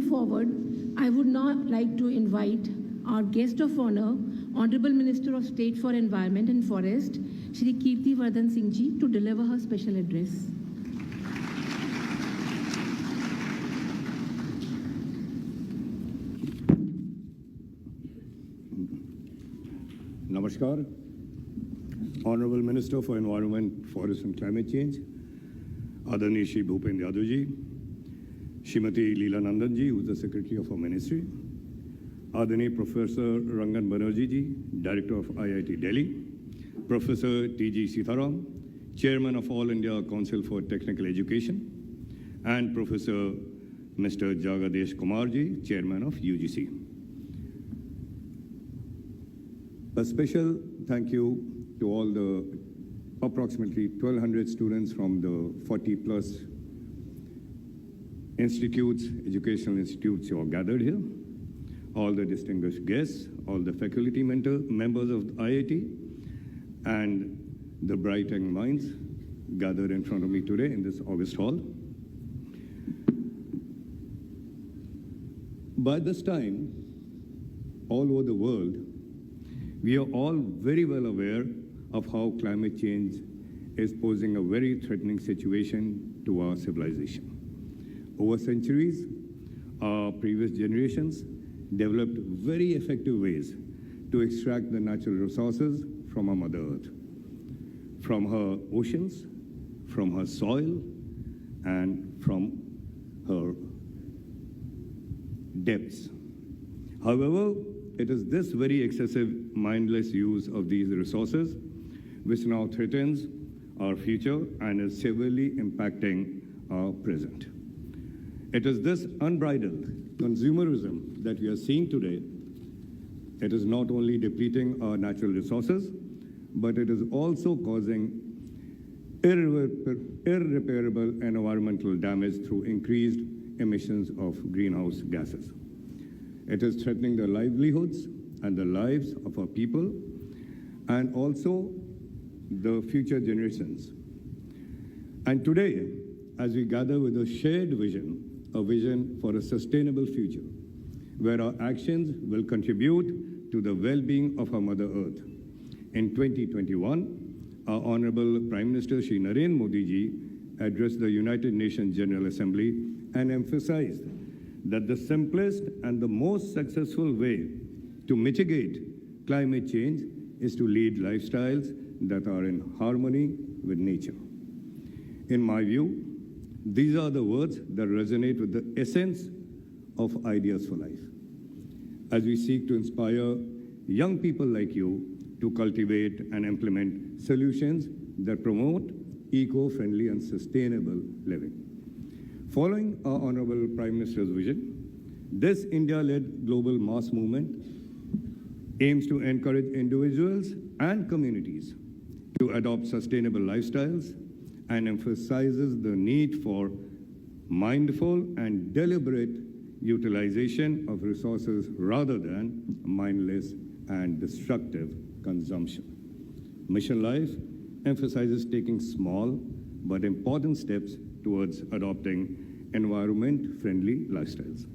forward, I would now like to invite our guest of honor, Honorable Minister of State for Environment and Forest, Shri Kirti Vardhan Singh Ji, to deliver her special address. Namaskar. Honorable Minister for Environment, Forest and Climate Change, Adani Shri Bhupen Yadav Ji, Shrimati Leela Nandan Ji, who is the Secretary of our Ministry, Adani Professor Rangan Banerjee Ji, Director of IIT Delhi, Professor T.G. Sitharam, Chairman of All India Council for Technical Education, and Professor Mr. Jagadesh Kumar Ji, Chairman of UGC. A special thank you to all the approximately 1,200 students from the 40+ institutes, educational institutes who are gathered here, all the distinguished guests, all the faculty members of the IIT, and the bright young minds gathered in front of me today in this August hall. By this time, all over the world, we are all very well aware of how climate change is posing a very threatening situation to our civilization. Over centuries, our previous generations developed very effective ways to extract the natural resources from our Mother Earth, from her oceans, from her soil, and from her depths. However, it is this very excessive, mindless use of these resources which now threatens our future and is severely impacting our present. It is this unbridled consumerism that we are seeing today. It is not only depleting our natural resources, but it is also causing irreparable environmental damage through increased emissions of greenhouse gases. It is threatening the livelihoods and the lives of our people and also the future generations. And today, as we gather with a shared vision, a vision for a sustainable future, where our actions will contribute to the well-being of our Mother Earth. In 2021, our Honorable Prime Minister Shri Narendra Modi Ji addressed the United Nations General Assembly and emphasized that the simplest and the most successful way to mitigate climate change is to lead lifestyles that are in harmony with nature. In my view, these are the words that resonate with the essence of Ideas for Life, as we seek to inspire young people like you to cultivate and implement solutions that promote eco-friendly and sustainable living. Following our Honorable Prime Minister's vision, this India-led global mass movement aims to encourage individuals and communities to adopt sustainable lifestyles and emphasizes the need for mindful and deliberate utilization of resources rather than mindless and destructive consumption. Mission Life emphasizes taking small but important steps towards adopting environment-friendly lifestyles.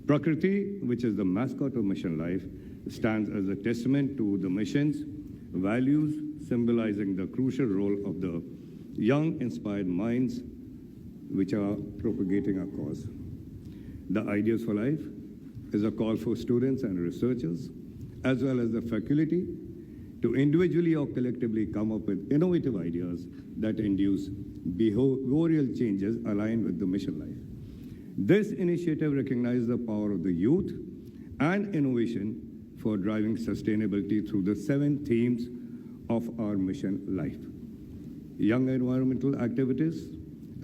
Prakriti, which is the mascot of Mission Life, stands as a testament to the mission's values, symbolizing the crucial role of the young, inspired minds which are propagating our cause. The Ideas for Life is a call for students and researchers, as well as the faculty, to individually or collectively come up with innovative ideas that induce behavioral changes aligned with the Mission Life. This initiative recognizes the power of the youth and innovation for driving sustainability through the 7 themes of our Mission Life. Young environmental activities,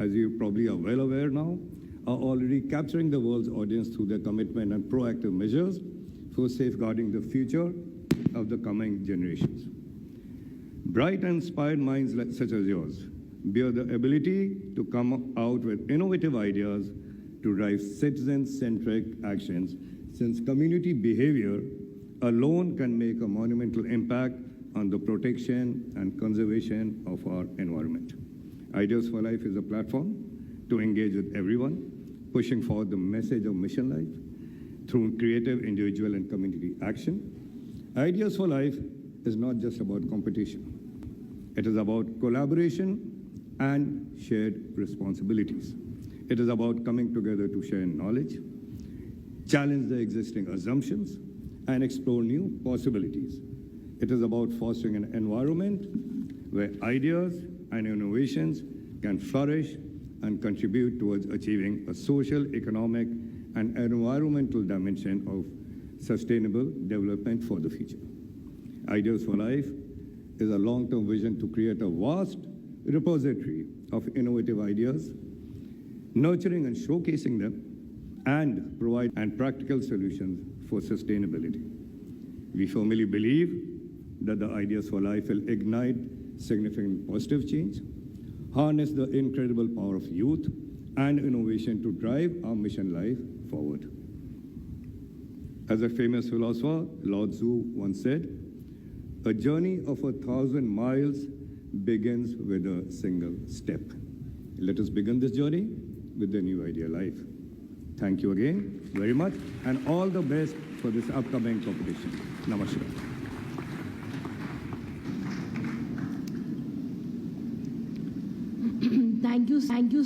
as you probably are well aware now, are already capturing the world's audience through their commitment and proactive measures for safeguarding the future of the coming generations. Bright and inspired minds such as yours bear the ability to come out with innovative ideas to drive citizen-centric actions, since community behavior alone can make a monumental impact on the protection and conservation of our environment. Ideas for Life is a platform to engage with everyone, pushing forward the message of Mission Life through creative individual and community action. Ideas for Life is not just about competition. It is about collaboration and shared responsibilities. It is about coming together to share knowledge, challenge the existing assumptions, and explore new possibilities. It is about fostering an environment where ideas and innovations can flourish and contribute towards achieving a social, economic, and environmental dimension of sustainable development for the future. Ideas for Life is a long-term vision to create a vast repository of innovative ideas, nurturing and showcasing them, and provide practical solutions for sustainability. We firmly believe that the Ideas for Life will ignite significant positive change, harness the incredible power of youth and innovation to drive our mission life forward. As a famous philosopher, Lao Tzu once said, "A journey of 1,000 miles begins with a single step." Let us begin this journey with the New Idea Life. Thank you again very much, and all the best for this upcoming competition. Namaskar. Thank you.